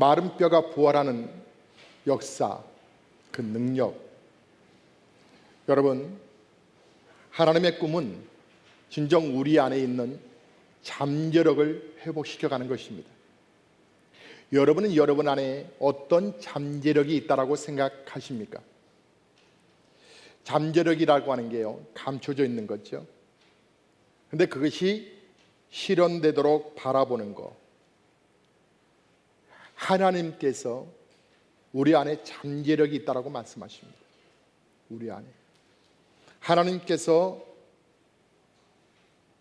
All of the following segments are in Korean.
마른 뼈가 부활하는 역사, 그 능력. 여러분, 하나님의 꿈은 진정 우리 안에 있는 잠재력을 회복시켜가는 것입니다. 여러분은 여러분 안에 어떤 잠재력이 있다고 생각하십니까? 잠재력이라고 하는 게요, 감춰져 있는 거죠. 근데 그것이 실현되도록 바라보는 것. 하나님께서 우리 안에 잠재력이 있다고 말씀하십니다. 우리 안에. 하나님께서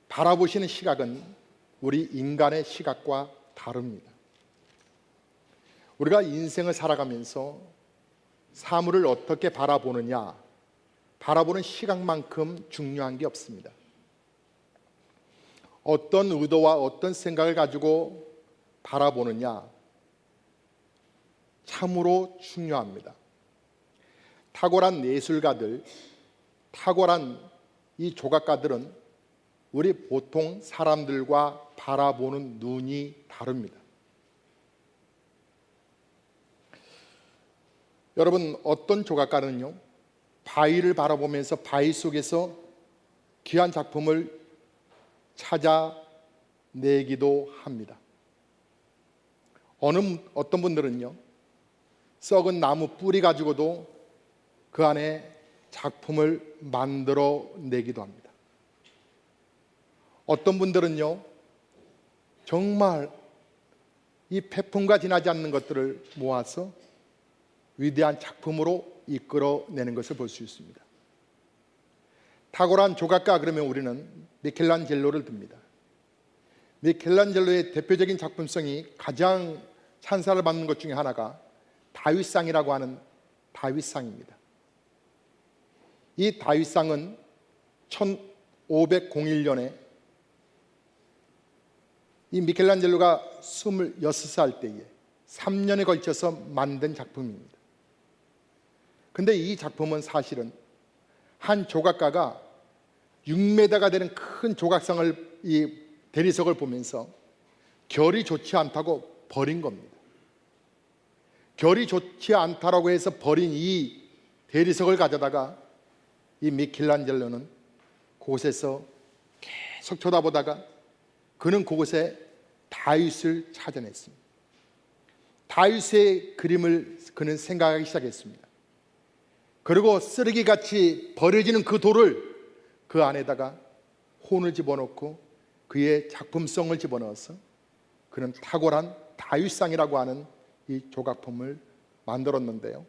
바라보시는 시각은 우리 인간의 시각과 다릅니다. 우리가 인생을 살아가면서 사물을 어떻게 바라보느냐, 바라보는 시각만큼 중요한 게 없습니다. 어떤 의도와 어떤 생각을 가지고 바라보느냐, 참으로 중요합니다. 탁월한 예술가들, 탁월한 이 조각가들은 우리 보통 사람들과 바라보는 눈이 다릅니다. 여러분, 어떤 조각가는요, 바위를 바라보면서 바위 속에서 귀한 작품을 찾아내기도 합니다. 어떤 분들은요, 썩은 나무 뿌리 가지고도 그 안에 작품을 만들어내기도 합니다. 어떤 분들은요, 정말 이 폐품과 지나지 않는 것들을 모아서 위대한 작품으로 이끌어내는 것을 볼 수 있습니다. 탁월한 조각가 그러면 우리는 미켈란젤로를 듭니다. 미켈란젤로의 대표적인 작품성이 가장 찬사를 받는 것 중에 하나가 다윗상이라고 하는 다윗상입니다. 이 다윗상은 1501년에 이 미켈란젤로가 26살 때에 3년에 걸쳐서 만든 작품입니다. 근데 이 작품은 사실은 한 조각가가 6m가 되는 큰 조각상을, 이 대리석을 보면서 결이 좋지 않다고 버린 겁니다. 결이 좋지 않다라고 해서 버린 이 대리석을 가져다가 이 미켈란젤로는 그곳에서 계속 쳐다보다가 그는 그곳에 다윗을 찾아냈습니다. 다윗의 그림을 그는 생각하기 시작했습니다. 그리고 쓰레기같이 버려지는 그 돌을 그 안에다가 혼을 집어넣고 그의 작품성을 집어넣어서 그는 탁월한 다윗상이라고 하는 이 조각품을 만들었는데요,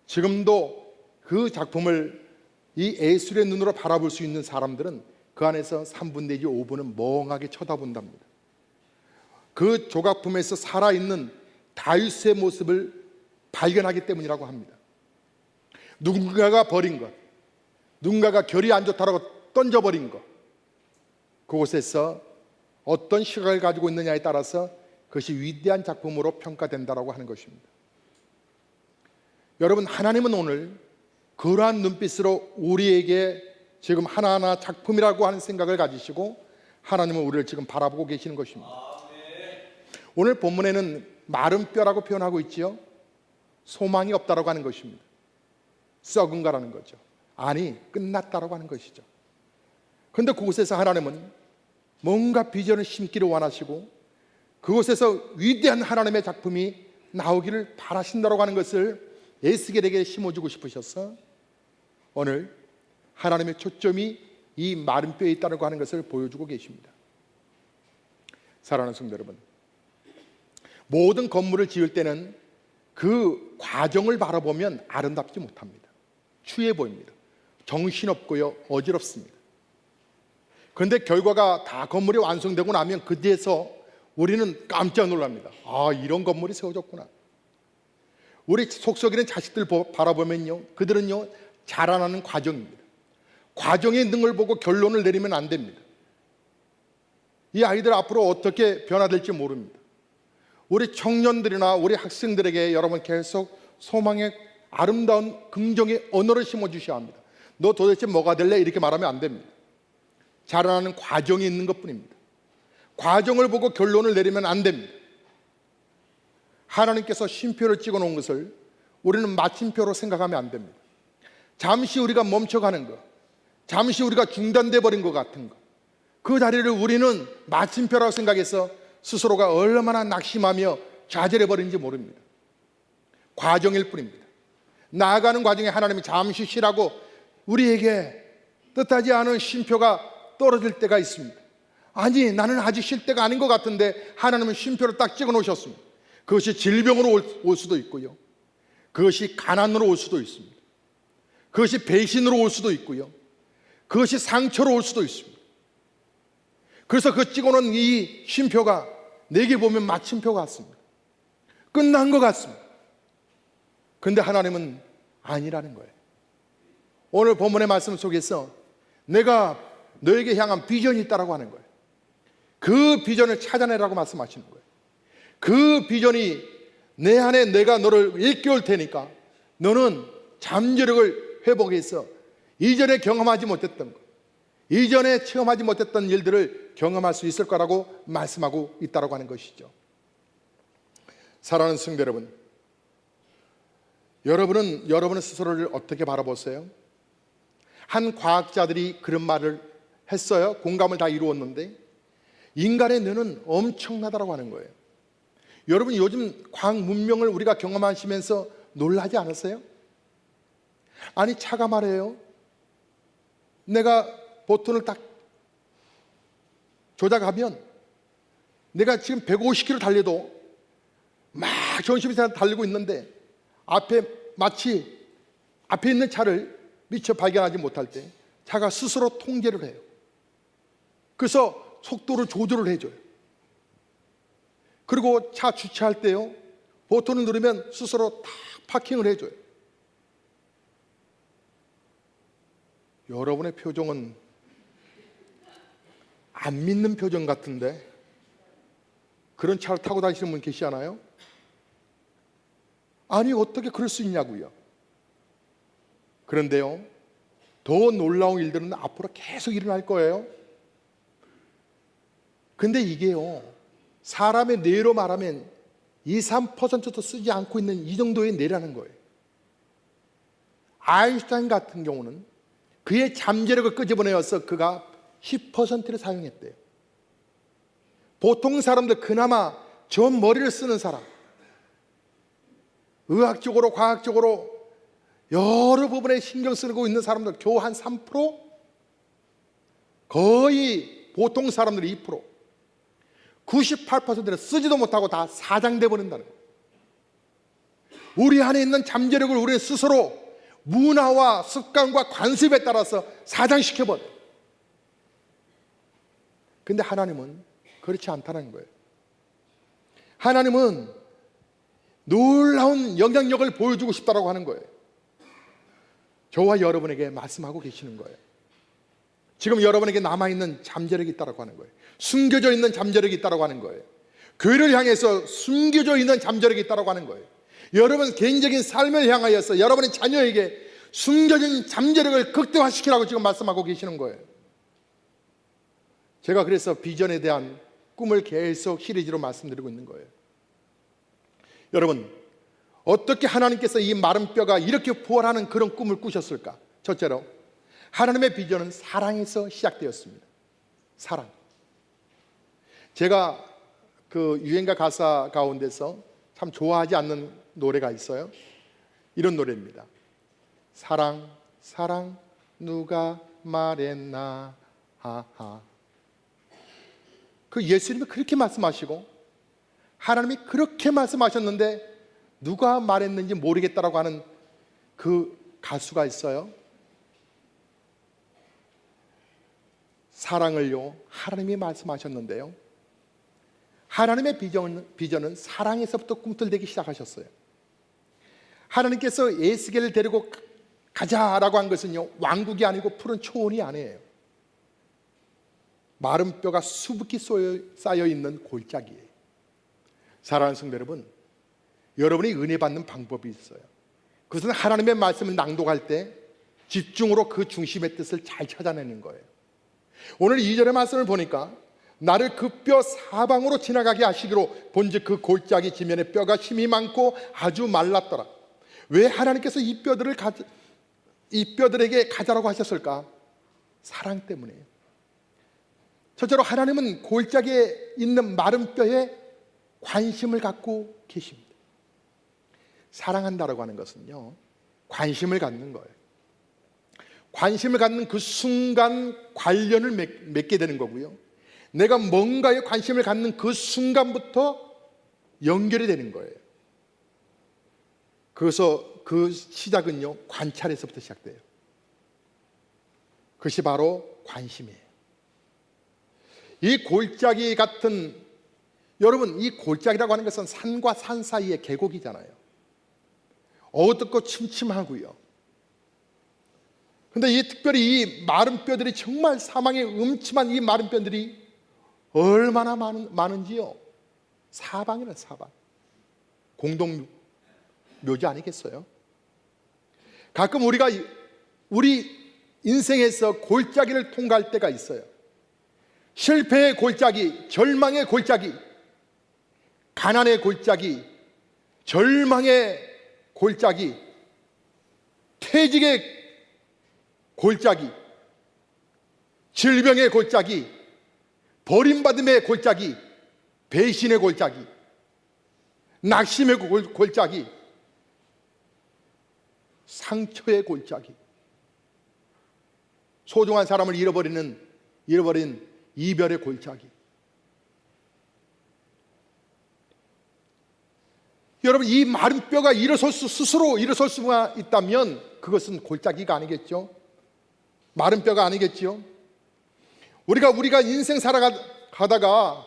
지금도 그 작품을 이 예술의 눈으로 바라볼 수 있는 사람들은 그 안에서 3분 내지 5분은 멍하게 쳐다본답니다. 그 조각품에서 살아있는 다윗의 모습을 발견하기 때문이라고 합니다. 누군가가 버린 것, 누군가가 결이 안 좋다고 던져버린 것, 그곳에서 어떤 시각을 가지고 있느냐에 따라서 그것이 위대한 작품으로 평가된다고 하는 것입니다. 여러분, 하나님은 오늘 그러한 눈빛으로 우리에게 지금 하나하나 작품이라고 하는 생각을 가지시고 하나님은 우리를 지금 바라보고 계시는 것입니다. 오늘 본문에는 마른 뼈라고 표현하고 있지요. 소망이 없다라고 하는 것입니다. 썩은 거라는 거죠. 아니, 끝났다라고 하는 것이죠. 그런데 그곳에서 하나님은 뭔가 비전을 심기를 원하시고 그곳에서 위대한 하나님의 작품이 나오기를 바라신다라고 하는 것을 에스겔에게 심어주고 싶으셔서 오늘 하나님의 초점이 이 마른 뼈에 있다고 하는 것을 보여주고 계십니다. 사랑하는 성도 여러분, 모든 건물을 지을 때는 그 과정을 바라보면 아름답지 못합니다. 추해 보입니다. 정신없고요, 어지럽습니다. 그런데 결과가 다 건물이 완성되고 나면 그때서 우리는 깜짝 놀랍니다. 아, 이런 건물이 세워졌구나. 우리 속썩이는 자식들 바라보면요, 그들은요 자라나는 과정입니다. 과정에 있는 걸 보고 결론을 내리면 안 됩니다. 이 아이들 앞으로 어떻게 변화될지 모릅니다. 우리 청년들이나 우리 학생들에게 여러분 계속 소망의 아름다운 긍정의 언어를 심어주셔야 합니다. 너 도대체 뭐가 될래? 이렇게 말하면 안 됩니다. 자라나는 과정이 있는 것뿐입니다. 과정을 보고 결론을 내리면 안 됩니다. 하나님께서 쉼표를 찍어 놓은 것을 우리는 마침표로 생각하면 안 됩니다. 잠시 우리가 멈춰가는 것, 잠시 우리가 중단돼 버린 것 같은 것, 그 자리를 우리는 마침표라고 생각해서 스스로가 얼마나 낙심하며 좌절해 버린지 모릅니다. 과정일 뿐입니다. 나아가는 과정에 하나님이 잠시 쉬라고 우리에게 뜻하지 않은 쉼표가 떨어질 때가 있습니다. 아니, 나는 아직 쉴 때가 아닌 것 같은데 하나님은 쉼표를 딱 찍어 놓으셨습니다. 그것이 질병으로 올 수도 있고요, 그것이 가난으로 올 수도 있습니다. 그것이 배신으로 올 수도 있고요, 그것이 상처로 올 수도 있습니다. 그래서 그 찍어놓은 이 쉼표가 내게 보면 마침표 같습니다. 끝난 것 같습니다. 그런데 하나님은 아니라는 거예요. 오늘 본문의 말씀 속에서 내가 너에게 향한 비전이 있다라고 하는 거예요. 그 비전을 찾아내라고 말씀하시는 거예요. 그 비전이 내 안에 내가 너를 일깨울 테니까 너는 잠재력을 회복해서 이전에 경험하지 못했던 것, 이전에 체험하지 못했던 일들을 경험할 수 있을 거라고 말씀하고 있다라고 하는 것이죠. 사랑하는 성도 여러분, 여러분은 스스로를 어떻게 바라보세요? 한 과학자들이 그런 말을 했어요. 공감을 다 이루었는데 인간의 뇌는 엄청나다라고 하는 거예요. 여러분, 요즘 과학 문명을 우리가 경험하시면서 놀라지 않으세요? 아니, 차가 말해요, 내가 버튼을 딱 조작하면 내가 지금 150km 달려도 막 전심이 달리고 있는데 마치 앞에 있는 차를 미처 발견하지 못할 때 차가 스스로 통제를 해요. 그래서 속도를 조절을 해줘요. 그리고 차 주차할 때요, 버튼을 누르면 스스로 다 파킹을 해줘요. 여러분의 표정은 안 믿는 표정 같은데 그런 차를 타고 다니시는 분 계시 않아요? 아니, 어떻게 그럴 수 있냐고요. 그런데요, 더 놀라운 일들은 앞으로 계속 일어날 거예요. 근데 이게요, 사람의 뇌로 말하면 2, 3%도 쓰지 않고 있는 이 정도의 뇌라는 거예요. 아인슈타인 같은 경우는 그의 잠재력을 끄집어내어서 그가 10%를 사용했대요. 보통 사람들, 그나마 전 머리를 쓰는 사람, 의학적으로 과학적으로 여러 부분에 신경 쓰고 있는 사람들 겨우 한 3%? 거의 보통 사람들이 2%, 98%는 쓰지도 못하고 다 사장돼 버린다는 거예요. 우리 안에 있는 잠재력을 우리 스스로 문화와 습관과 관습에 따라서 사장시켜버려요. 근데 하나님은 그렇지 않다는 거예요. 하나님은 놀라운 영향력을 보여주고 싶다고 하는 거예요. 저와 여러분에게 말씀하고 계시는 거예요. 지금 여러분에게 남아있는 잠재력이 있다고 하는 거예요. 숨겨져 있는 잠재력이 있다고 하는 거예요. 교회를 향해서 숨겨져 있는 잠재력이 있다고 하는 거예요. 여러분 개인적인 삶을 향하여서 여러분의 자녀에게 숨겨진 잠재력을 극대화시키라고 지금 말씀하고 계시는 거예요. 제가 그래서 비전에 대한 꿈을 계속 시리즈로 말씀드리고 있는 거예요. 여러분, 어떻게 하나님께서 이 마른 뼈가 이렇게 부활하는 그런 꿈을 꾸셨을까? 첫째로, 하나님의 비전은 사랑에서 시작되었습니다. 사랑. 제가 그 유행가 가사 가운데서 참 좋아하지 않는 노래가 있어요. 이런 노래입니다. 사랑, 사랑, 누가 말했나, 하하. 그 예수님이 그렇게 말씀하시고 하나님이 그렇게 말씀하셨는데 누가 말했는지 모르겠다라고 하는 그 가수가 있어요. 사랑을요, 하나님이 말씀하셨는데요, 하나님의 비전은 사랑에서부터 꿈틀대기 시작하셨어요. 하나님께서 에스겔을 데리고 가자라고 한 것은요, 왕국이 아니고 푸른 초원이 아니에요. 마른 뼈가 수북히 쌓여 있는 골짜기예요. 사랑하는 성도 여러분, 여러분이 은혜 받는 방법이 있어요. 그것은 하나님의 말씀을 낭독할 때 집중으로 그 중심의 뜻을 잘 찾아내는 거예요. 오늘 2절의 말씀을 보니까 나를 그 뼈 사방으로 지나가게 하시기로 본즉 그 골짜기 지면에 뼈가 힘이 많고 아주 말랐더라. 왜 하나님께서 이 뼈들에게 가자라고 하셨을까? 사랑 때문이에요. 첫째로 하나님은 골짜기에 있는 마른 뼈에 관심을 갖고 계십니다. 사랑한다라고 하는 것은요, 관심을 갖는 거예요. 관심을 갖는 그 순간 관련을 맺게 되는 거고요, 내가 뭔가에 관심을 갖는 그 순간부터 연결이 되는 거예요. 그래서 그 시작은요, 관찰에서부터 시작돼요. 그것이 바로 관심이에요. 이 골짜기 같은, 여러분, 이 골짜기라고 하는 것은 산과 산 사이의 계곡이잖아요. 어둡고 침침하고요. 근데 이 특별히 이 마른 뼈들이, 정말 사망의 음침한 이 마른 뼈들이 얼마나 많은지요. 사방이란 사방. 공동 묘지 아니겠어요? 가끔 우리 인생에서 골짜기를 통과할 때가 있어요. 실패의 골짜기, 절망의 골짜기, 가난의 골짜기, 절망의 골짜기, 퇴직의 골짜기, 질병의 골짜기, 버림받음의 골짜기, 배신의 골짜기, 낙심의 골짜기, 상처의 골짜기, 소중한 사람을 잃어버린 이별의 골짜기. 여러분, 이 마른 뼈가 스스로 일어설 수가 있다면 그것은 골짜기가 아니겠죠? 마른 뼈가 아니겠죠? 우리가 인생 살아가다가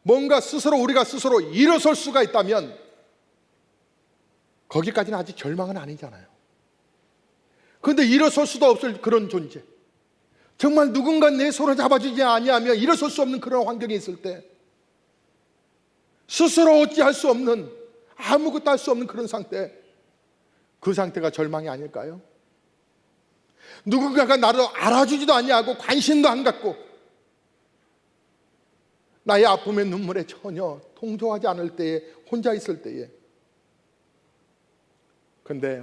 뭔가 우리가 스스로 일어설 수가 있다면 거기까지는 아직 절망은 아니잖아요. 그런데 일어설 수도 없을 그런 존재, 정말 누군가 내 손을 잡아주지 아니하면 일어설 수 없는 그런 환경에 있을 때, 스스로 어찌할 수 없는, 아무것도 할 수 없는 그런 상태, 그 상태가 절망이 아닐까요? 누군가가 나를 알아주지도 아니하고 관심도 안 갖고 나의 아픔의 눈물에 전혀 동조하지 않을 때에, 혼자 있을 때에. 근데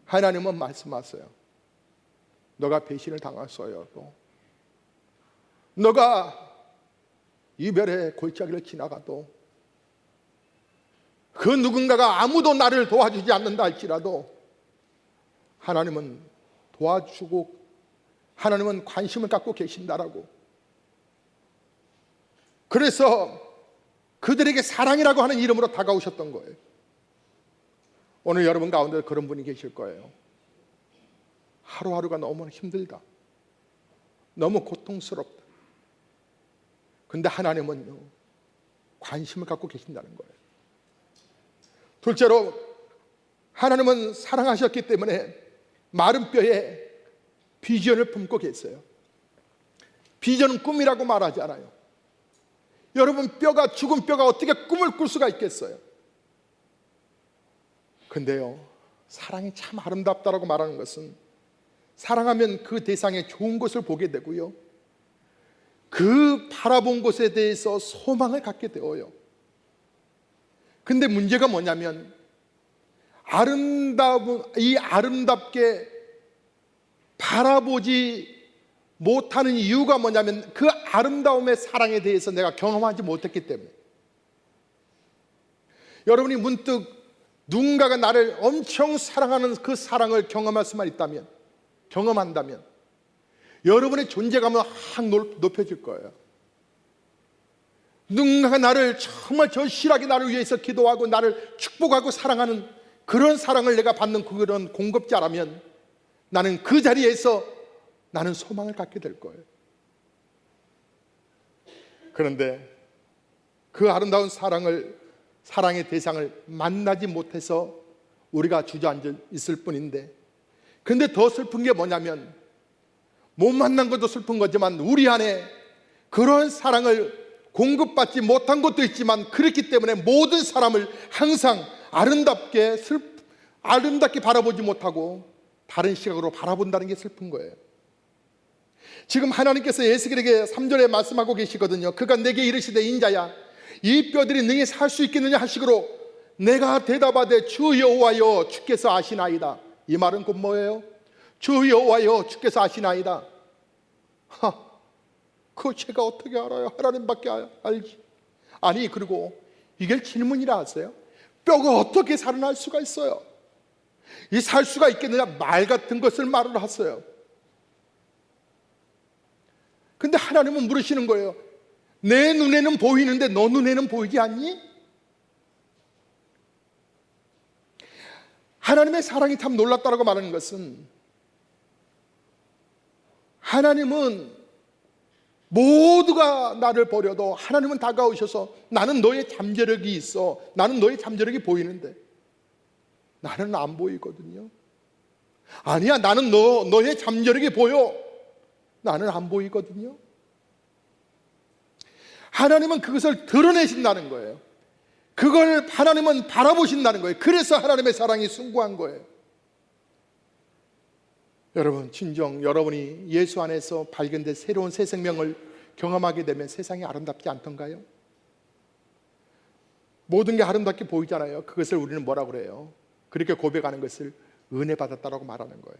하나님은 말씀하세요. 너가 배신을 당했어요. 또 너가 이별의 골짜기를 지나가도, 그 누군가가 아무도 나를 도와주지 않는다 할지라도 하나님은 도와주고 하나님은 관심을 갖고 계신다라고. 그래서 그들에게 사랑이라고 하는 이름으로 다가오셨던 거예요. 오늘 여러분 가운데 그런 분이 계실 거예요. 하루하루가 너무 힘들다, 너무 고통스럽다. 근데 하나님은요, 관심을 갖고 계신다는 거예요. 둘째로, 하나님은 사랑하셨기 때문에 마른 뼈에 비전을 품고 계세요. 비전은 꿈이라고 말하지 않아요. 여러분, 죽은 뼈가 어떻게 꿈을 꿀 수가 있겠어요? 근데요, 사랑이 참 아름답다라고 말하는 것은, 사랑하면 그 대상에 좋은 것을 보게 되고요, 그 바라본 것에 대해서 소망을 갖게 되어요. 근데 문제가 뭐냐면, 아름답게 바라보지 못하는 이유가 뭐냐면, 그 아름다움의 사랑에 대해서 내가 경험하지 못했기 때문에. 여러분이 문득 누군가가 나를 엄청 사랑하는 그 사랑을 경험한다면 여러분의 존재감은 확 높여질 거예요. 누군가가 나를 정말 절실하게 나를 위해서 기도하고 나를 축복하고 사랑하는 그런 사랑을 내가 받는 그런 공급자라면, 나는 그 자리에서 나는 소망을 갖게 될 거예요. 그런데 그 아름다운 사랑의 대상을 만나지 못해서 우리가 주저앉아 있을 뿐인데, 근데 더 슬픈 게 뭐냐면, 못 만난 것도 슬픈 거지만 우리 안에 그런 사랑을 공급받지 못한 것도 있지만, 그렇기 때문에 모든 사람을 항상 아름답게 바라보지 못하고 다른 시각으로 바라본다는 게 슬픈 거예요. 지금 하나님께서 에스겔에게 3절에 말씀하고 계시거든요. 그가 내게 이르시되 인자야 이 뼈들이 능히 살 수 있겠느냐 하시기로 내가 대답하되 주 여호와여 주께서 아시나이다. 이 말은 곧 뭐예요? 주 여호와여 주께서 아시나이다. 그거 제가 어떻게 알아요? 하나님밖에 알지. 아니, 그리고 이게 질문이라 하세요. 뼈가 어떻게 살아날 수가 있어요? 이 살 수가 있겠느냐? 말 같은 것을 말을 하세요. 근데 하나님은 물으시는 거예요. 내 눈에는 보이는데 너 눈에는 보이지 않니? 하나님의 사랑이 참 놀랍다라고 말하는 것은, 하나님은 모두가 나를 버려도 하나님은 다가오셔서 나는 너의 잠재력이 있어, 나는 너의 잠재력이 보이는데 나는 안 보이거든요. 아니야, 나는 너의 잠재력이 보여, 나는 안 보이거든요. 하나님은 그것을 드러내신다는 거예요. 그걸 하나님은 바라보신다는 거예요. 그래서 하나님의 사랑이 숭고한 거예요. 여러분, 진정 여러분이 예수 안에서 발견된 새로운 새 생명을 경험하게 되면 세상이 아름답지 않던가요? 모든 게 아름답게 보이잖아요. 그것을 우리는 뭐라고 그래요? 그렇게 고백하는 것을 은혜 받았다라고 말하는 거예요.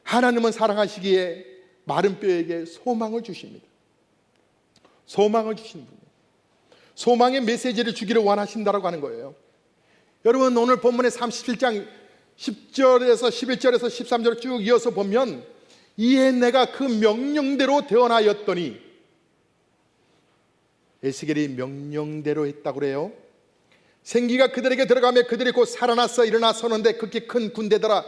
하나님은 사랑하시기에 마른 뼈에게 소망을 주십니다. 소망을 주시는 분이에요. 소망의 메시지를 주기를 원하신다라고 하는 거예요. 여러분, 오늘 본문의 37장 10절에서 11절에서 13절 쭉 이어서 보면, 이에 내가 그 명령대로 대언하였더니, 에스겔이 명령대로 했다고 그래요. 생기가 그들에게 들어가며 그들이 곧 살아나서 일어나 서는데 극히 큰 군대더라.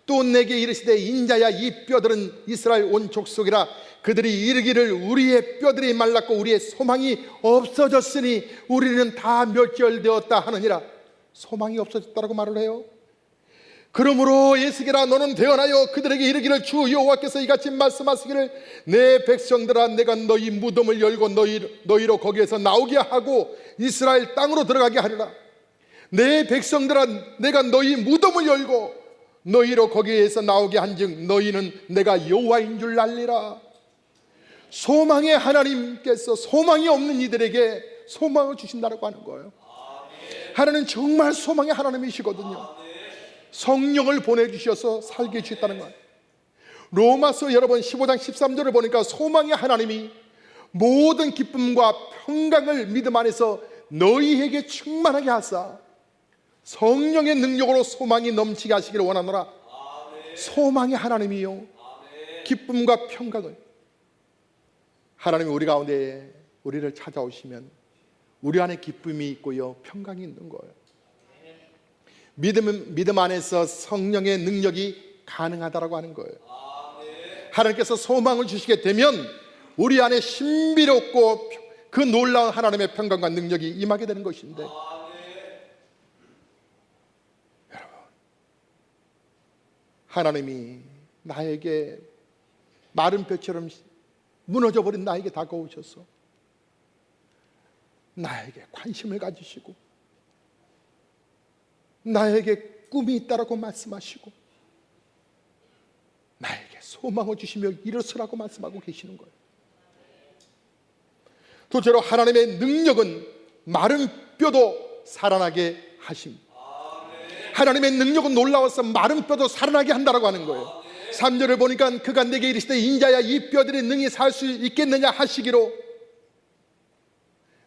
또 내게 이르시되 인자야 이 뼈들은 이스라엘 온 족속이라. 그들이 이르기를 우리의 뼈들이 말랐고 우리의 소망이 없어졌으니 우리는 다 멸절되었다 하느니라. 소망이 없어졌다라고 말을 해요. 그러므로 에스겔아 너는 대언하여 그들에게 이르기를 주 여호와께서 이같이 말씀하시기를 내 백성들아 내가 너희 무덤을 열고 너희로 거기에서 나오게 하고 이스라엘 땅으로 들어가게 하리라. 내 백성들아 내가 너희 무덤을 열고 너희로 거기에서 나오게 한즉 너희는 내가 여호와인 줄 알리라. 소망의 하나님께서 소망이 없는 이들에게 소망을 주신다고 하는 거예요. 하나님은 정말 소망의 하나님이시거든요. 성령을 보내주셔서 살게 해주셨다는 거예요. 로마서 여러분 15장 13절을 보니까 소망의 하나님이 모든 기쁨과 평강을 믿음 안에서 너희에게 충만하게 하사 성령의 능력으로 소망이 넘치게 하시기를 원하노라. 소망의 하나님이요 기쁨과 평강을, 하나님이 우리 가운데 우리를 찾아오시면 우리 안에 기쁨이 있고요 평강이 있는 거예요. 믿음 안에서 성령의 능력이 가능하다라고 하는 거예요. 하나님께서 소망을 주시게 되면 우리 안에 신비롭고 그 놀라운 하나님의 평강과 능력이 임하게 되는 것인데, 여러분, 하나님이 나에게 마른 뼈처럼 무너져버린 나에게 다가오셔서 나에게 관심을 가지시고 나에게 꿈이 있다라고 말씀하시고 나에게 소망을 주시며 일어서라고 말씀하고 계시는 거예요. 둘째로 하나님의 능력은 마른 뼈도 살아나게 하십니다. 하나님의 능력은 놀라워서 마른 뼈도 살아나게 한다라고 하는 거예요. 3절을 보니까 그가 내게 이르시되 인자야 이 뼈들이 능히 살 수 있겠느냐 하시기로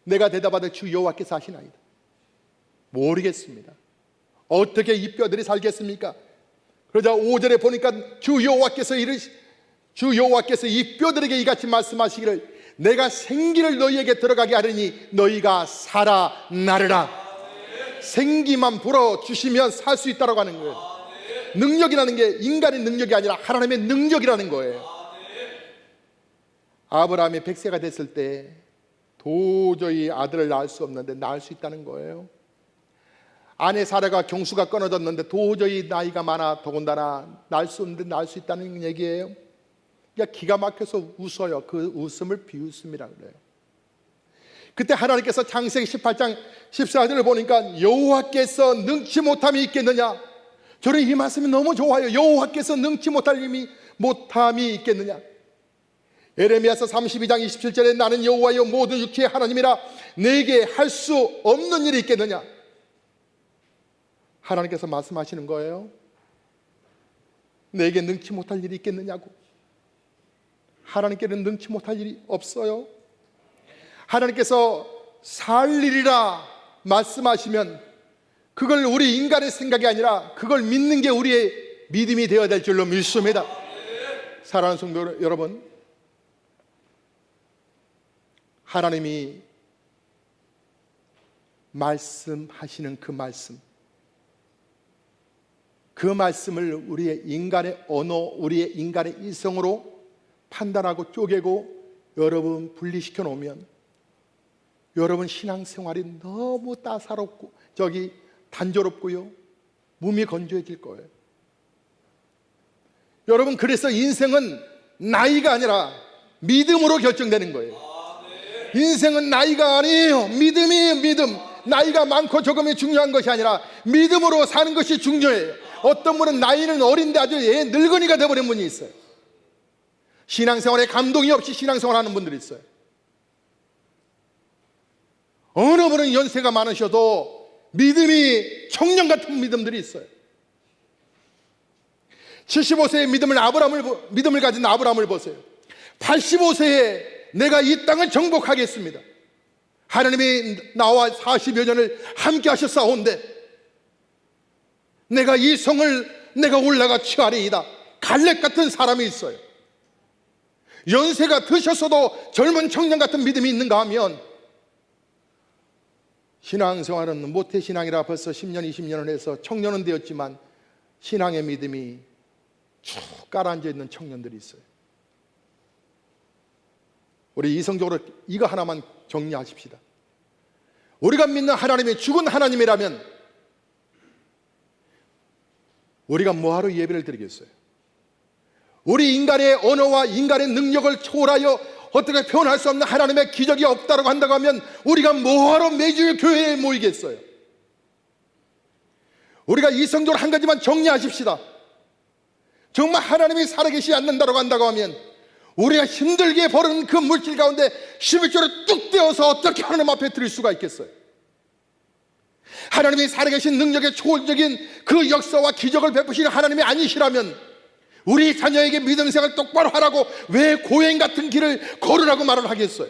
내가 대답하되 주 여호와께서 하시나이다. 모르겠습니다. 어떻게 이 뼈들이 살겠습니까? 그러자 5절에 보니까 주 여호와께서 이 뼈들에게 이같이 말씀하시기를 내가 생기를 너희에게 들어가게 하리니 너희가 살아나리라. 생기만 불어주시면 살 수 있다고 하는 거예요. 능력이라는 게 인간의 능력이 아니라 하나님의 능력이라는 거예요. 아브라함이 100세가 됐을 때 도저히 아들을 낳을 수 없는데 낳을 수 있다는 거예요. 아내 사라가 경수가 끊어졌는데 도저히 나이가 많아 더군다나 낳을 수 없는데 낳을 수 있다는 얘기예요. 그러니까 기가 막혀서 웃어요. 그 웃음을 비웃음이라고 그래요. 그때 하나님께서 창세기 18장 14절을 보니까 여호와께서 능치 못함이 있겠느냐. 저는 이 말씀이 너무 좋아요. 여호와께서 능치 못할 힘이 못함이 있겠느냐? 에레미야서 32장 27절에 나는 여호와여 모든 육체의 하나님이라 내게 할 수 없는 일이 있겠느냐? 하나님께서 말씀하시는 거예요. 내게 능치 못할 일이 있겠느냐고. 하나님께는 능치 못할 일이 없어요. 하나님께서 살 일이라 말씀하시면 그걸 우리 인간의 생각이 아니라 그걸 믿는 게 우리의 믿음이 되어야 될 줄로 믿습니다. 사랑하는 성도 여러분, 하나님이 말씀하시는 그 말씀을 우리의 인간의 언어, 우리의 인간의 이성으로 판단하고 쪼개고 여러분 분리시켜 놓으면 여러분 신앙생활이 너무 따사롭고 단조롭고요, 몸이 건조해질 거예요. 여러분, 그래서 인생은 나이가 아니라 믿음으로 결정되는 거예요. 인생은 나이가 아니에요. 믿음이에요. 믿음. 나이가 많고 적음이 중요한 것이 아니라 믿음으로 사는 것이 중요해요. 어떤 분은 나이는 어린데 아주 늙은이가 되어버린 분이 있어요. 신앙생활에 감동이 없이 신앙생활하는 분들이 있어요. 어느 분은 연세가 많으셔도 믿음이 청년 같은 믿음들이 있어요. 75세의 믿음을 가진 아브라함을 보세요. 85세에 내가 이 땅을 정복하겠습니다. 하나님이 나와 40여 년을 함께 하셨사온데 내가 이 성을 내가 올라가 취하리이다. 갈렙 같은 사람이 있어요. 연세가 드셨어도 젊은 청년 같은 믿음이 있는가 하면 신앙생활은 모태신앙이라 벌써 10년, 20년을 해서 청년은 되었지만 신앙의 믿음이 쭉 깔아앉아 있는 청년들이 있어요. 우리 이성적으로 이거 하나만 정리하십시다. 우리가 믿는 하나님이 죽은 하나님이라면 우리가 뭐하러 예배를 드리겠어요? 우리 인간의 언어와 인간의 능력을 초월하여 어떻게 표현할 수 없는 하나님의 기적이 없다고 한다고 하면 우리가 뭐하러 매주 교회에 모이겠어요? 우리가 이성적으로 한 가지만 정리하십시다. 정말 하나님이 살아계시지 않는다고 한다고 하면 우리가 힘들게 벌은 그 물질 가운데 11조를 뚝 떼어서 어떻게 하나님 앞에 드릴 수가 있겠어요? 하나님이 살아계신 능력의 초월적인 그 역사와 기적을 베푸시는 하나님이 아니시라면 우리 자녀에게 믿음 생활 똑바로 하라고 왜 고행 같은 길을 걸으라고 말을 하겠어요?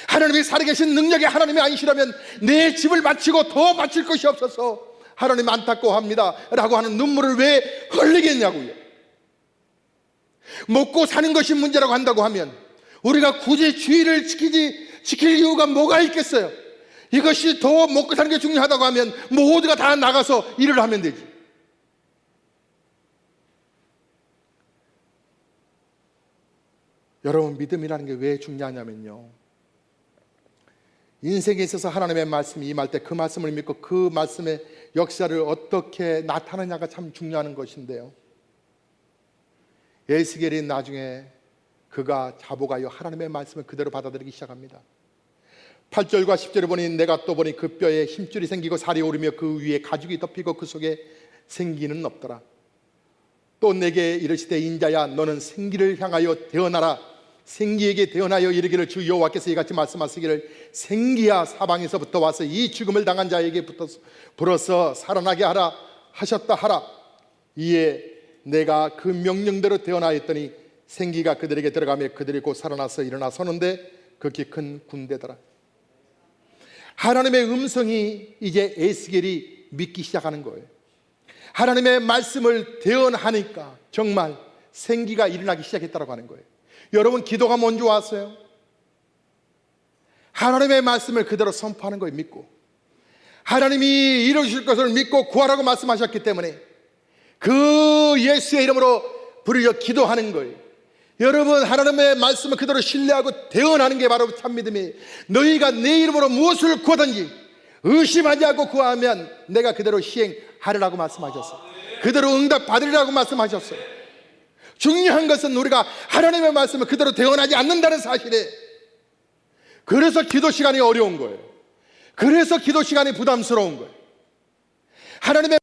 하나님이 살아계신 능력의 하나님이 아니시라면 내 집을 바치고 더 바칠 것이 없어서 하나님 안타까워합니다 라고 하는 눈물을 왜 흘리겠냐고요. 먹고 사는 것이 문제라고 한다고 하면 우리가 굳이 주의를 지킬 이유가 뭐가 있겠어요? 이것이 더 먹고 사는 게 중요하다고 하면 모두가 다 나가서 일을 하면 되지. 여러분, 믿음이라는 게 왜 중요하냐면요, 인생에 있어서 하나님의 말씀이 임할 때 그 말씀을 믿고 그 말씀의 역사를 어떻게 나타내냐가 참 중요한 것인데요, 에스겔이 나중에 그가 자복하여 하나님의 말씀을 그대로 받아들이기 시작합니다. 8절과 10절을 보니 내가 또 보니 그 뼈에 힘줄이 생기고 살이 오르며 그 위에 가죽이 덮이고 그 속에 생기는 없더라. 또 내게 이르시되 인자야 너는 생기를 향하여 대언하라. 생기에게 대언하여 이르기를 주 여호와께서 이같이 말씀하시기를 생기야 사방에서부터 와서 이 죽음을 당한 자에게 불어서 살아나게 하라 하셨다 하라. 이에 내가 그 명령대로 대언하였더니 생기가 그들에게 들어가며 그들이 곧 살아나서 일어나 서는데 극히 큰 군대더라. 하나님의 음성이 이제 에스겔이 믿기 시작하는 거예요. 하나님의 말씀을 대언하니까 정말 생기가 일어나기 시작했다고 하는 거예요. 여러분, 기도가 뭔지 아세요? 하나님의 말씀을 그대로 선포하는 거예요. 믿고 하나님이 이루실 것을 믿고 구하라고 말씀하셨기 때문에 그 예수의 이름으로 부르짖어 기도하는 거예요. 여러분, 하나님의 말씀을 그대로 신뢰하고 대언하는 게 바로 참 믿음이에요. 너희가 내 이름으로 무엇을 구하든지 의심하지 않고 구하면 내가 그대로 시행하리라고 말씀하셨어요. 그대로 응답받으리라고 말씀하셨어요. 중요한 것은 우리가 하나님의 말씀을 그대로 대언하지 않는다는 사실에, 그래서 기도 시간이 어려운 거예요. 그래서 기도 시간이 부담스러운 거예요. 하나님의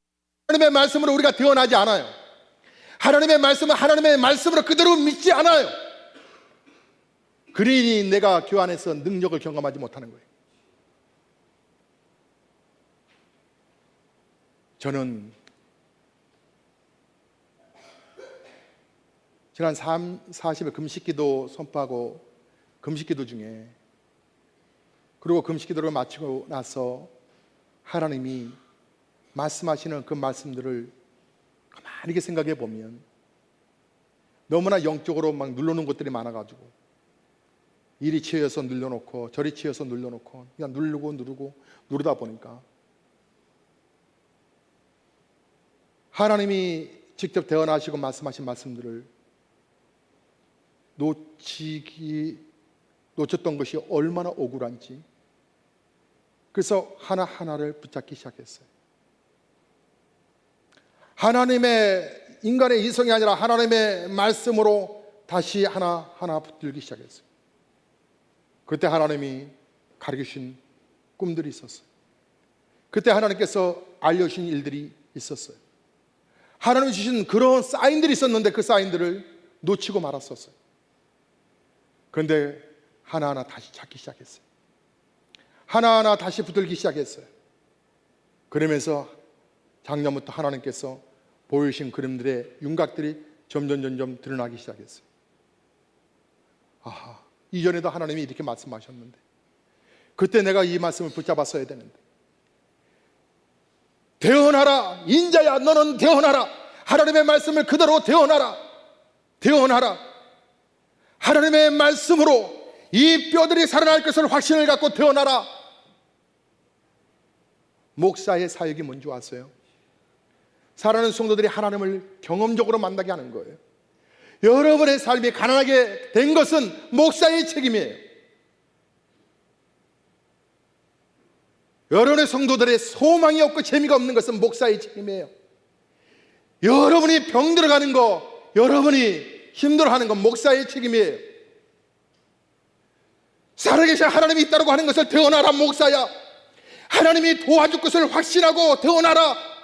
말씀으로 우리가 대언하지 않아요. 하나님의 말씀은 하나님의 말씀으로 그대로 믿지 않아요. 그러니 내가 교환해서 능력을 경험하지 못하는 거예요. 저는 지난 40일 금식기도 선포하고 금식기도 중에, 그리고 금식기도를 마치고 나서 하나님이 말씀하시는 그 말씀들을 가만히 생각해 보면 너무나 영적으로 막 눌러놓은 것들이 많아가지고, 이리 치여서 눌러놓고 저리 치여서 눌러놓고 그냥 누르고 누르다 보니까 하나님이 직접 대언하시고 말씀하신 말씀들을 놓쳤던 것이 얼마나 억울한지, 그래서 하나하나를 붙잡기 시작했어요. 하나님의, 인간의 이성이 아니라 하나님의 말씀으로 다시 하나하나 붙들기 시작했어요. 그때 하나님이 가르치신 꿈들이 있었어요. 그때 하나님께서 알려주신 일들이 있었어요. 하나님이 주신 그런 사인들이 있었는데 그 사인들을 놓치고 말았었어요. 그런데 하나하나 다시 찾기 시작했어요. 하나하나 다시 붙들기 시작했어요. 그러면서 작년부터 하나님께서 보여주신 그림들의 윤곽들이 점점 드러나기 시작했어요. 아하, 이전에도 하나님이 이렇게 말씀하셨는데 그때 내가 이 말씀을 붙잡았어야 되는데. 대언하라, 인자야 너는 대언하라. 하나님의 말씀을 그대로 대언하라. 대언하라. 하나님의 말씀으로 이 뼈들이 살아날 것을 확신을 갖고 대언하라. 목사의 사역이 뭔지 아세요? 사랑하는 성도들이 하나님을 경험적으로 만나게 하는 거예요. 여러분의 삶이 가난하게 된 것은 목사의 책임이에요. 여러분의 성도들의 소망이 없고 재미가 없는 것은 목사의 책임이에요. 여러분이 병들어가는 거, 여러분이 힘들어하는 건 목사의 책임이에요. 살아계신 하나님이 있다고 하는 것을 대언하라. 목사야, 하나님이 도와줄 것을 확신하고 대언하라.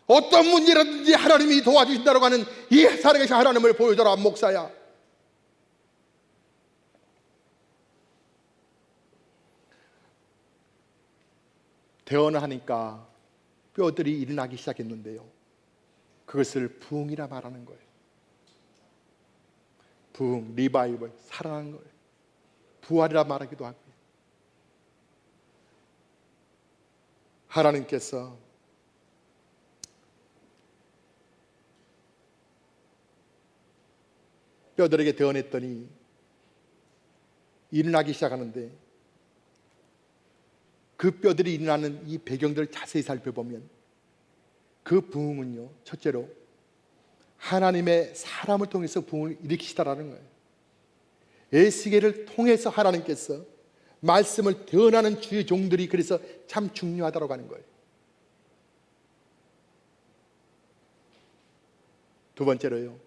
어떤 문제라든지 하나님이 도와주신다고 하는 이 살아계신 하나님을 보여줘라. 목사야. 대언을 하니까 뼈들이 일어나기 시작했는데요, 그것을 부흥이라 말하는 거예요. 부흥, 리바이벌, 살아나는 거예요. 부활이라 말하기도 하고요. 하나님께서 뼈들에게 대언했더니 일어나기 시작하는데, 그 뼈들이 일어나는 이 배경들을 자세히 살펴보면 그 부흥은요, 첫째로 하나님의 사람을 통해서 부흥을 일으키시다라는 거예요. 에스겔을 통해서 하나님께서 말씀을 대언하는 주의 종들이 그래서 참 중요하다고 하는 거예요. 두 번째로요,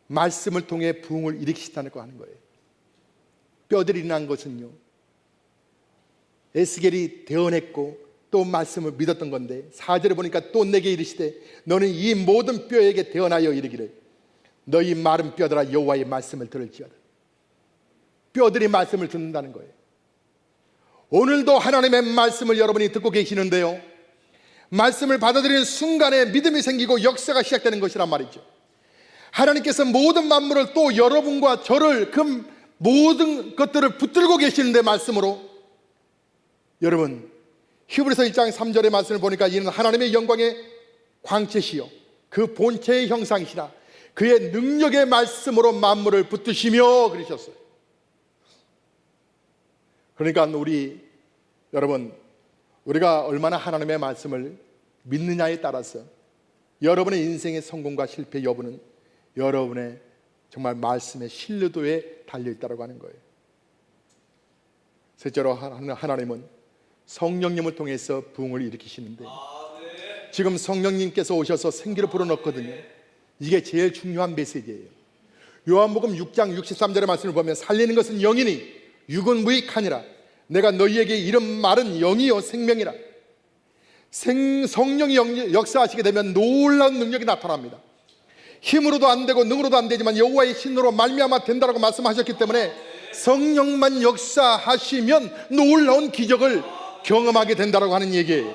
말씀을 통해 부흥을 일으키시다고 하는 거예요. 뼈들이 일어난 것은요, 에스겔이 대언했고 또 말씀을 믿었던 건데, 4절에 보니까 또 내게 이르시되 너는 이 모든 뼈에게 대언하여 이르기를 너희 마른 뼈들아 여호와의 말씀을 들을지어다. 뼈들이 말씀을 듣는다는 거예요. 오늘도 하나님의 말씀을 여러분이 듣고 계시는데요, 말씀을 받아들이는 순간에 믿음이 생기고 역사가 시작되는 것이란 말이죠. 하나님께서 모든 만물을, 또 여러분과 저를, 그 모든 것들을 붙들고 계시는데, 말씀으로. 여러분, 히브리서 1장 3절의 말씀을 보니까 이는 하나님의 영광의 광채시요 그 본체의 형상이시라 그의 능력의 말씀으로 만물을 붙드시며 그러셨어요. 그러니까 여러분, 우리가 얼마나 하나님의 말씀을 믿느냐에 따라서 여러분의 인생의 성공과 실패 여부는 여러분의 정말 말씀의 신뢰도에 달려있다고 하는 거예요. 셋째로 하나님은 성령님을 통해서 부흥을 일으키시는데, 지금 성령님께서 오셔서 생기를 불어넣거든요. 이게 제일 중요한 메시지예요. 요한복음 6장 63절의 말씀을 보면 살리는 것은 영이니 육은 무익하니라. 내가 너희에게 이런 말은 영이요 생명이라. 성령이 역사하시게 되면 놀라운 능력이 나타납니다. 힘으로도 안 되고 능으로도 안 되지만 여호와의 신으로 말미암아 된다라고 말씀하셨기 때문에 성령만 역사하시면 놀라운 기적을 경험하게 된다라고 하는 얘기예요.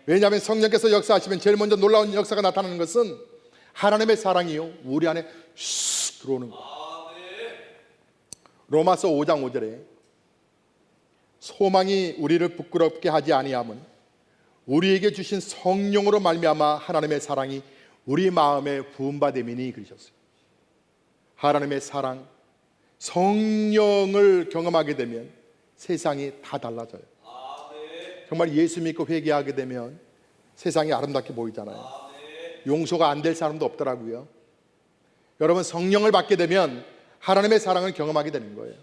왜냐하면 성령께서 역사하시면 제일 먼저 놀라운 역사가 나타나는 것은 하나님의 사랑이요 우리 안에 쑥 들어오는 거예요. 로마서 5장 5절에 소망이 우리를 부끄럽게 하지 아니함은 우리에게 주신 성령으로 말미암아 하나님의 사랑이 우리 마음에 부음받음이니 그러셨어요. 하나님의 사랑, 성령을 경험하게 되면 세상이 다 달라져요. 정말 예수 믿고 회개하게 되면 세상이 아름답게 보이잖아요. 용서가 안 될 사람도 없더라고요. 여러분, 성령을 받게 되면 하나님의 사랑을 경험하게 되는 거예요.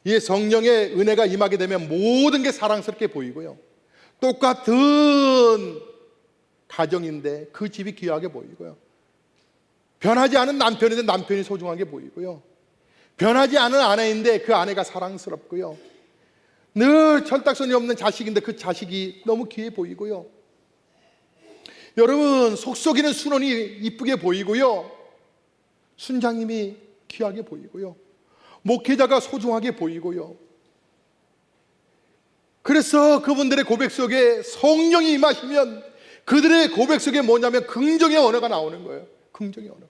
이 성령의 은혜가 임하게 되면 모든 게 사랑스럽게 보이고요, 똑같은 가정인데 그 집이 귀하게 보이고요, 변하지 않은 남편인데 남편이 소중하게 보이고요, 변하지 않은 아내인데 그 아내가 사랑스럽고요, 늘 철딱선이 없는 자식인데 그 자식이 너무 귀해 보이고요, 여러분 속속이는 순원이 이쁘게 보이고요, 순장님이 귀하게 보이고요, 목회자가 소중하게 보이고요. 그래서 그분들의 고백 속에 성령이 임하시면 그들의 고백 속에 뭐냐면 긍정의 언어가 나오는 거예요. 긍정의 언어.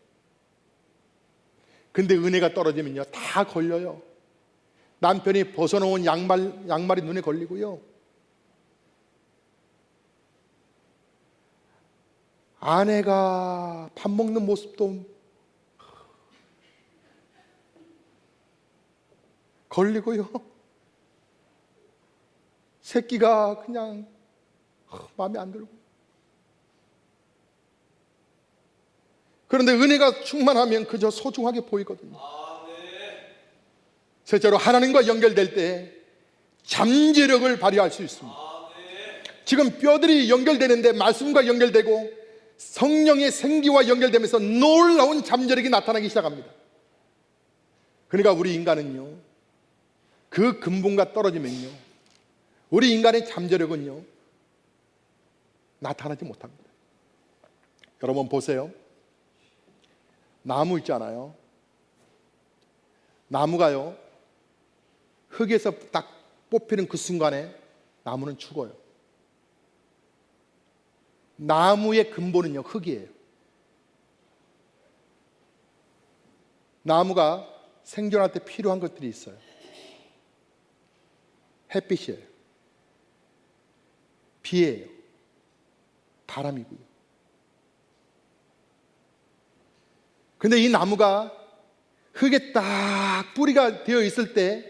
근데 은혜가 떨어지면요 다 걸려요. 남편이 벗어놓은 양말이 눈에 걸리고요, 아내가 밥 먹는 모습도 걸리고요, 새끼가 그냥 마음에 안 들고. 그런데 은혜가 충만하면 그저 소중하게 보이거든요. 실제로 하나님과 연결될 때 잠재력을 발휘할 수 있습니다. 지금 뼈들이 연결되는데 말씀과 연결되고 성령의 생기와 연결되면서 놀라운 잠재력이 나타나기 시작합니다. 그러니까 우리 인간은요, 그 근본과 떨어지면요 우리 인간의 잠재력은요 나타나지 못합니다. 여러분 보세요. 나무 있잖아요. 나무가요 흙에서 딱 뽑히는 그 순간에 나무는 죽어요. 나무의 근본은요 흙이에요. 나무가 생존할 때 필요한 것들이 있어요. 햇빛이에요, 비예요, 바람이고요. 근데 이 나무가 흙에 딱 뿌리가 되어 있을 때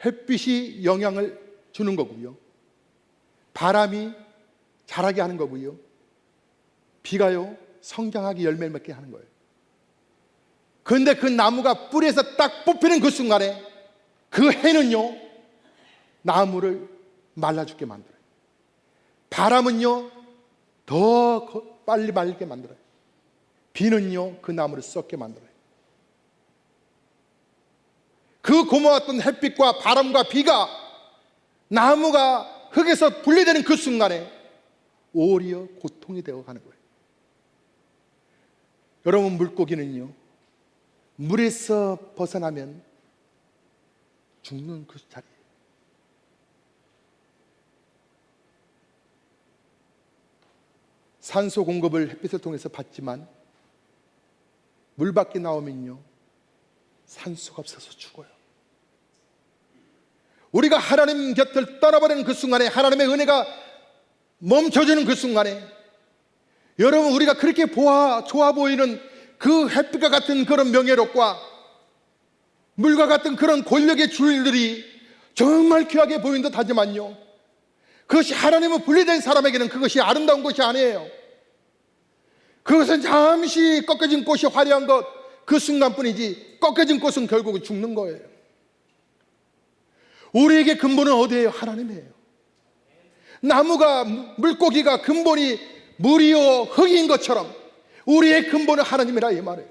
햇빛이 영향을 주는 거고요, 바람이 자라게 하는 거고요, 비가요 성장하게 열매를 맺게 하는 거예요. 그런데 그 나무가 뿌리에서 딱 뽑히는 그 순간에 그 해는요 나무를 말라 죽게 만들어요. 바람은요 더 빨리 말게 만들어요. 비는요 그 나무를 썩게 만들어요. 그 고마웠던 햇빛과 바람과 비가 나무가 흙에서 분리되는 그 순간에 오히려 고통이 되어 가는 거예요. 여러분, 물고기는요 물에서 벗어나면 죽는 그 자리예요. 산소 공급을 햇빛을 통해서 받지만 물 밖에 나오면요 산소가 없어서 죽어요. 우리가 하나님 곁을 떠나버리는 그 순간에, 하나님의 은혜가 멈춰지는 그 순간에, 여러분 우리가 그렇게 좋아 보이는 그 햇빛과 같은 그런 명예롭과 물과 같은 그런 권력의 줄들이 정말 귀하게 보이는 듯 하지만요 그것이 하나님은 분리된 사람에게는 그것이 아름다운 것이 아니에요. 그것은 잠시 꺾여진 꽃이 화려한 것 그 순간뿐이지 꺾여진 꽃은 결국은 죽는 거예요. 우리에게 근본은 어디예요? 하나님이에요. 나무가, 물고기가 근본이 물이요 흙인 것처럼 우리의 근본은 하나님이라 이 말이에요.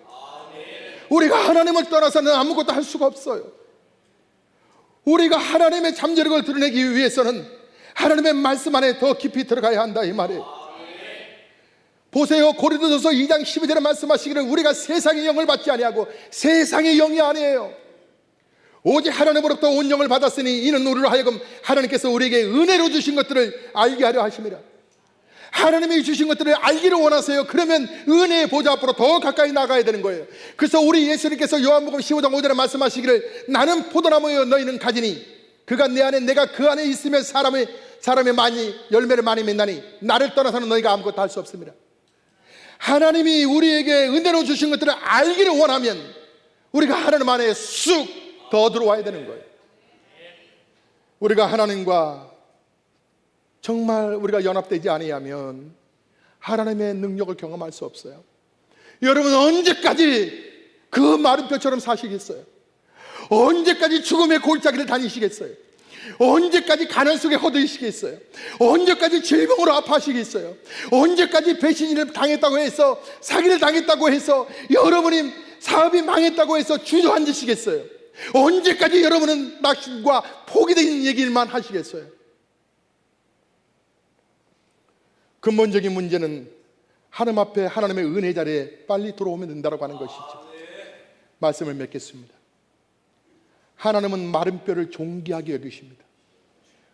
우리가 하나님을 떠나서는 아무것도 할 수가 없어요. 우리가 하나님의 잠재력을 드러내기 위해서는 하나님의 말씀 안에 더 깊이 들어가야 한다 이 말이에요. 보세요, 고린도전서 2장 12절에 말씀하시기를 우리가 세상의 영을 받지 아니하고 세상의 영이 아니에요. 오직 하나님으로부터 온 영을 받았으니 이는 우리로 하여금 하나님께서 우리에게 은혜로 주신 것들을 알게 하려 하심이라. 하나님이 주신 것들을 알기를 원하세요. 그러면 은혜의 보좌 앞으로 더 가까이 나가야 되는 거예요. 그래서 우리 예수님께서 요한복음 15장 5절에 말씀하시기를 나는 포도나무여 너희는 가지니 그가 내 안에 내가 그 안에 있으면 사람의 많이 열매를 많이 맺나니 나를 떠나서는 너희가 아무것도 할 수 없습니다. 하나님이 우리에게 은혜로 주신 것들을 알기를 원하면 우리가 하나님 안에 쑥 더 들어와야 되는 거예요. 우리가 하나님과 정말 우리가 연합되지 아니하면 하나님의 능력을 경험할 수 없어요. 여러분, 언제까지 그 마른 뼈처럼 사시겠어요? 언제까지 죽음의 골짜기를 다니시겠어요? 언제까지 가난 속에 허드시겠어요? 언제까지 질병으로 아파하시겠어요? 언제까지 배신을 당했다고 해서, 사기를 당했다고 해서, 여러분이 사업이 망했다고 해서 주저앉으시겠어요? 언제까지 여러분은 낙심과 포기된 얘기만 하시겠어요? 근본적인 문제는 하나님 앞에 하나님의 은혜 자리에 빨리 들어오면 된다고 하는 것이죠. 말씀을 맺겠습니다. 하나님은 마른 뼈를 존귀하게 여기십니다.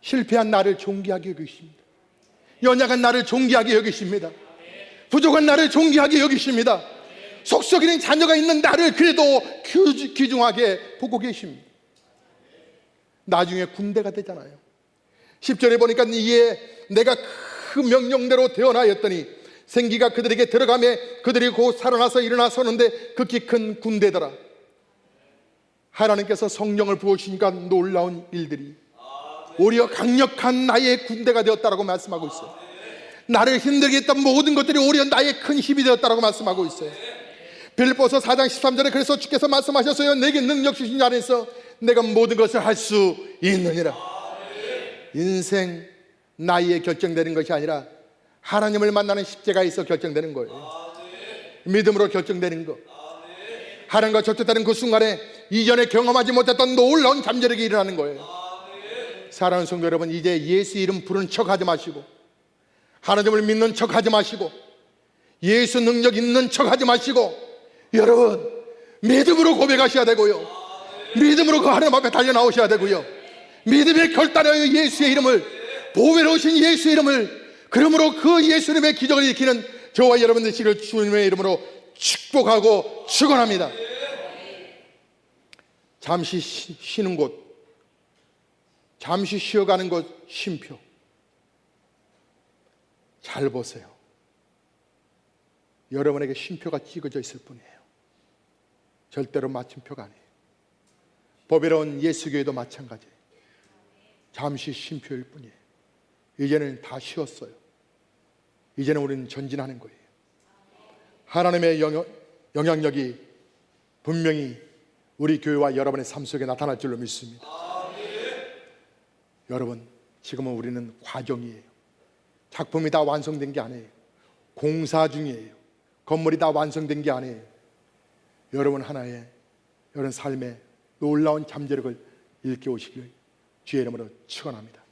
실패한 나를 존귀하게 여기십니다. 연약한 나를 존귀하게 여기십니다. 부족한 나를 존귀하게 여기십니다. 속썩이는 자녀가 있는 나를 그래도 귀중하게 보고 계십니다. 나중에 군대가 되잖아요. 10절에 보니까 이에 내가 그 명령대로 되어나였더니 생기가 그들에게 들어가매 그들이 곧 살아나서 일어나 서는데 극히 큰 군대더라. 하나님께서 성령을 부어주시니까 놀라운 일들이 오히려 강력한 나의 군대가 되었다라고 말씀하고 있어요. 나를 힘들게 했던 모든 것들이 오히려 나의 큰 힘이 되었다라고 말씀하고 있어요. 빌립보서 4장 13절에 그래서 주께서 말씀하셨어요. 내게 능력 주신 자 안에서 내가 모든 것을 할 수 있느니라. 인생 나이에 결정되는 것이 아니라 하나님을 만나는 십자가에서 결정되는 거예요. 믿음으로 결정되는 것. 하나님과 접촉되는 그 순간에 이전에 경험하지 못했던 놀라운 잠재력이 일어나는 거예요. 사랑하는 성도 여러분, 이제 예수 이름 부르는 척 하지 마시고, 하나님을 믿는 척 하지 마시고, 예수 능력 있는 척 하지 마시고, 여러분 믿음으로 고백하셔야 되고요, 믿음으로 그 하나님 앞에 달려 나오셔야 되고요, 믿음의 결단하여 예수의 이름을, 보배로우신 예수의 이름을, 그러므로 그 예수님의 기적을 일으키는 저와 여러분 되시기를 주님의 이름으로 축복하고 축원합니다. 잠시 쉬는 곳, 잠시 쉬어가는 곳 쉼표. 잘 보세요. 여러분에게 쉼표가 찍어져 있을 뿐이에요. 절대로 마침표가 아니에요. 보배로운 예수교회도 마찬가지예요. 잠시 쉼표일 뿐이에요. 이제는 다 쉬었어요. 이제는 우리는 전진하는 거예요. 하나님의 영향력이 분명히 우리 교회와 여러분의 삶 속에 나타날 줄로 믿습니다. 여러분, 지금은 우리는 과정이에요. 작품이 다 완성된 게 아니에요. 공사 중이에요. 건물이 다 완성된 게 아니에요. 여러분 하나의 여러분 삶의 놀라운 잠재력을 일깨우시길 주의 이름으로 축원합니다.